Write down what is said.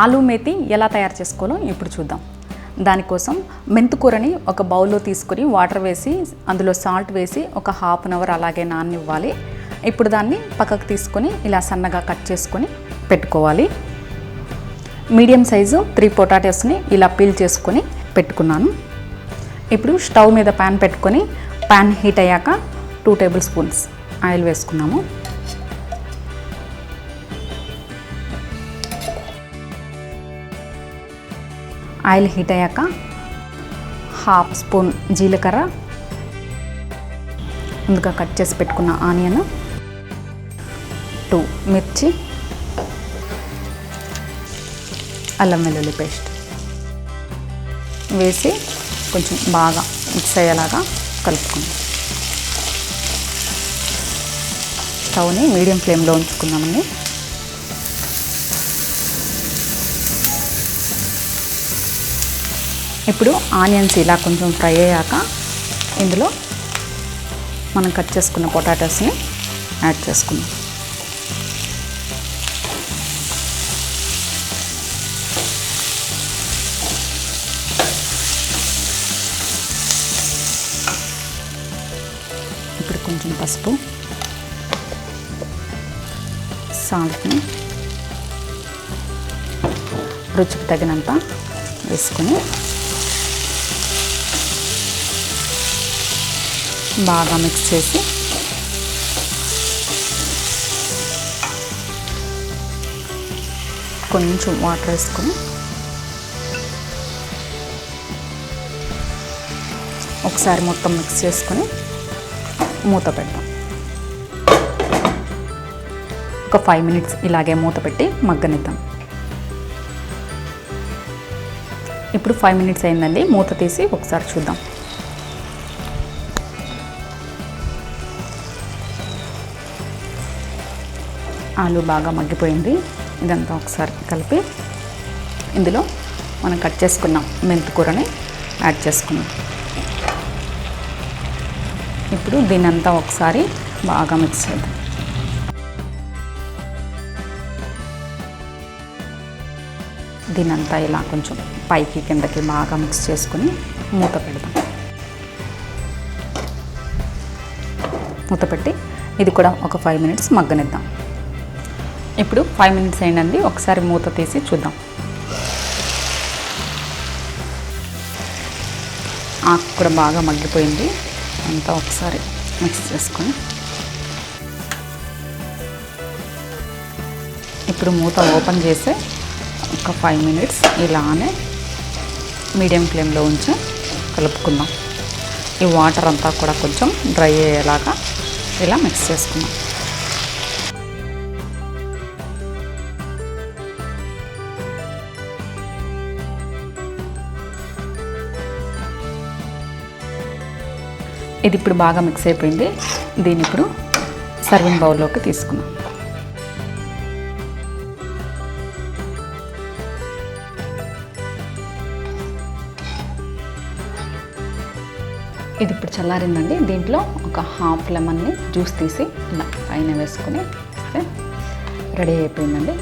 ఆలూ మేతి ఎలా తయారు చేసుకోవాలో ఇప్పుడు చూద్దాం. దానికోసం మెంతుకూరని ఒక బౌల్లో తీసుకొని వాటర్ వేసి అందులో సాల్ట్ వేసి ఒక హాఫ్ అన్ అవర్ అలాగే నాననివ్వాలి. ఇప్పుడు దాన్ని పక్కకు తీసుకొని ఇలా సన్నగా కట్ చేసుకొని పెట్టుకోవాలి. మీడియం సైజు 3 పొటాటోస్ని ఇలా పీల్ చేసుకొని పెట్టుకున్నాను. ఇప్పుడు స్టవ్ మీద ప్యాన్ పెట్టుకొని ప్యాన్ హీట్ అయ్యాక 2 టేబుల్ స్పూన్స్ ఆయిల్ వేసుకున్నాము. ఆయిల్ హీట్ అయ్యాక హాఫ్ స్పూన్ జీలకర్ర, ముందుగా కట్ చేసి పెట్టుకున్న ఆనియన్, 2 మిర్చి, అల్లం వెల్లుల్లి పేస్ట్ వేసి కొంచెం బాగా మిక్స్ అయ్యేలాగా కలుపుకుందాం. స్టవ్ని మీడియం ఫ్లేమ్లో ఉంచుకుందామండి. ఇప్పుడు ఆనియన్స్ ఇలా కొంచెం ఫ్రై అయ్యాక ఇందులో మనం కట్ చేసుకున్న పొటాటోస్ని యాడ్ చేసుకుందాం. ఇప్పుడు కొంచెం పసుపు, సాల్ట్ని రుచికి తగినంత వేసుకొని బాగా మిక్స్ చేసి కొంచెం వాటర్ వేసుకొని ఒకసారి మొత్తం మిక్స్ చేసుకొని మూత పెడతాం. ఒక 5 మినిట్స్ ఇలాగే మూత పెట్టి మగ్గనిద్దాం. ఇప్పుడు 5 మినిట్స్ అయిందండి. మూత తీసి ఒకసారి చూద్దాం. ఆలు బాగా మగ్గిపోయింది. ఇదంతా ఒకసారి కలిపి ఇందులో మనం కట్ చేసుకున్న మెంతికూరని యాడ్ చేసుకున్నాం. ఇప్పుడు దీనంతా ఒకసారి బాగా మిక్స్ చేద్దాం. దీనంతా ఇలా కొంచెం పైకి కిందకి బాగా మిక్స్ చేసుకొని మూత పెడదాం. మూత పెట్టి ఇది కూడా ఒక 5 మినిట్స్ మగ్గనిద్దాం. ఇప్పుడు 5 మినిట్స్ అయిందండి. ఒకసారి మూత తీసి చూద్దాం. ఆకు కూడా బాగా మగ్గిపోయింది. అంతా ఒకసారి మిక్స్ చేసుకొని ఇప్పుడు మూత ఓపెన్ చేసి ఒక 5 మినిట్స్ ఇలానే మీడియం ఫ్లేమ్లో ఉంచి కలుపుకుందాం. ఈ వాటర్ అంతా కూడా కొంచెం డ్రై అయ్యేలాగా ఇలా మిక్స్ చేసుకుందాం. ఇది ఇప్పుడు బాగా మిక్స్ అయిపోయింది. దీన్ని ఇప్పుడు సర్వింగ్ బౌల్లోకి తీసుకుందాం. ఇది ఇప్పుడు చల్లారిందండి. దీంట్లో ఒక హాఫ్ లెమన్ని జ్యూస్ తీసి ఇలా పైన వేసుకొని రెడీ అయిపోయిందండి.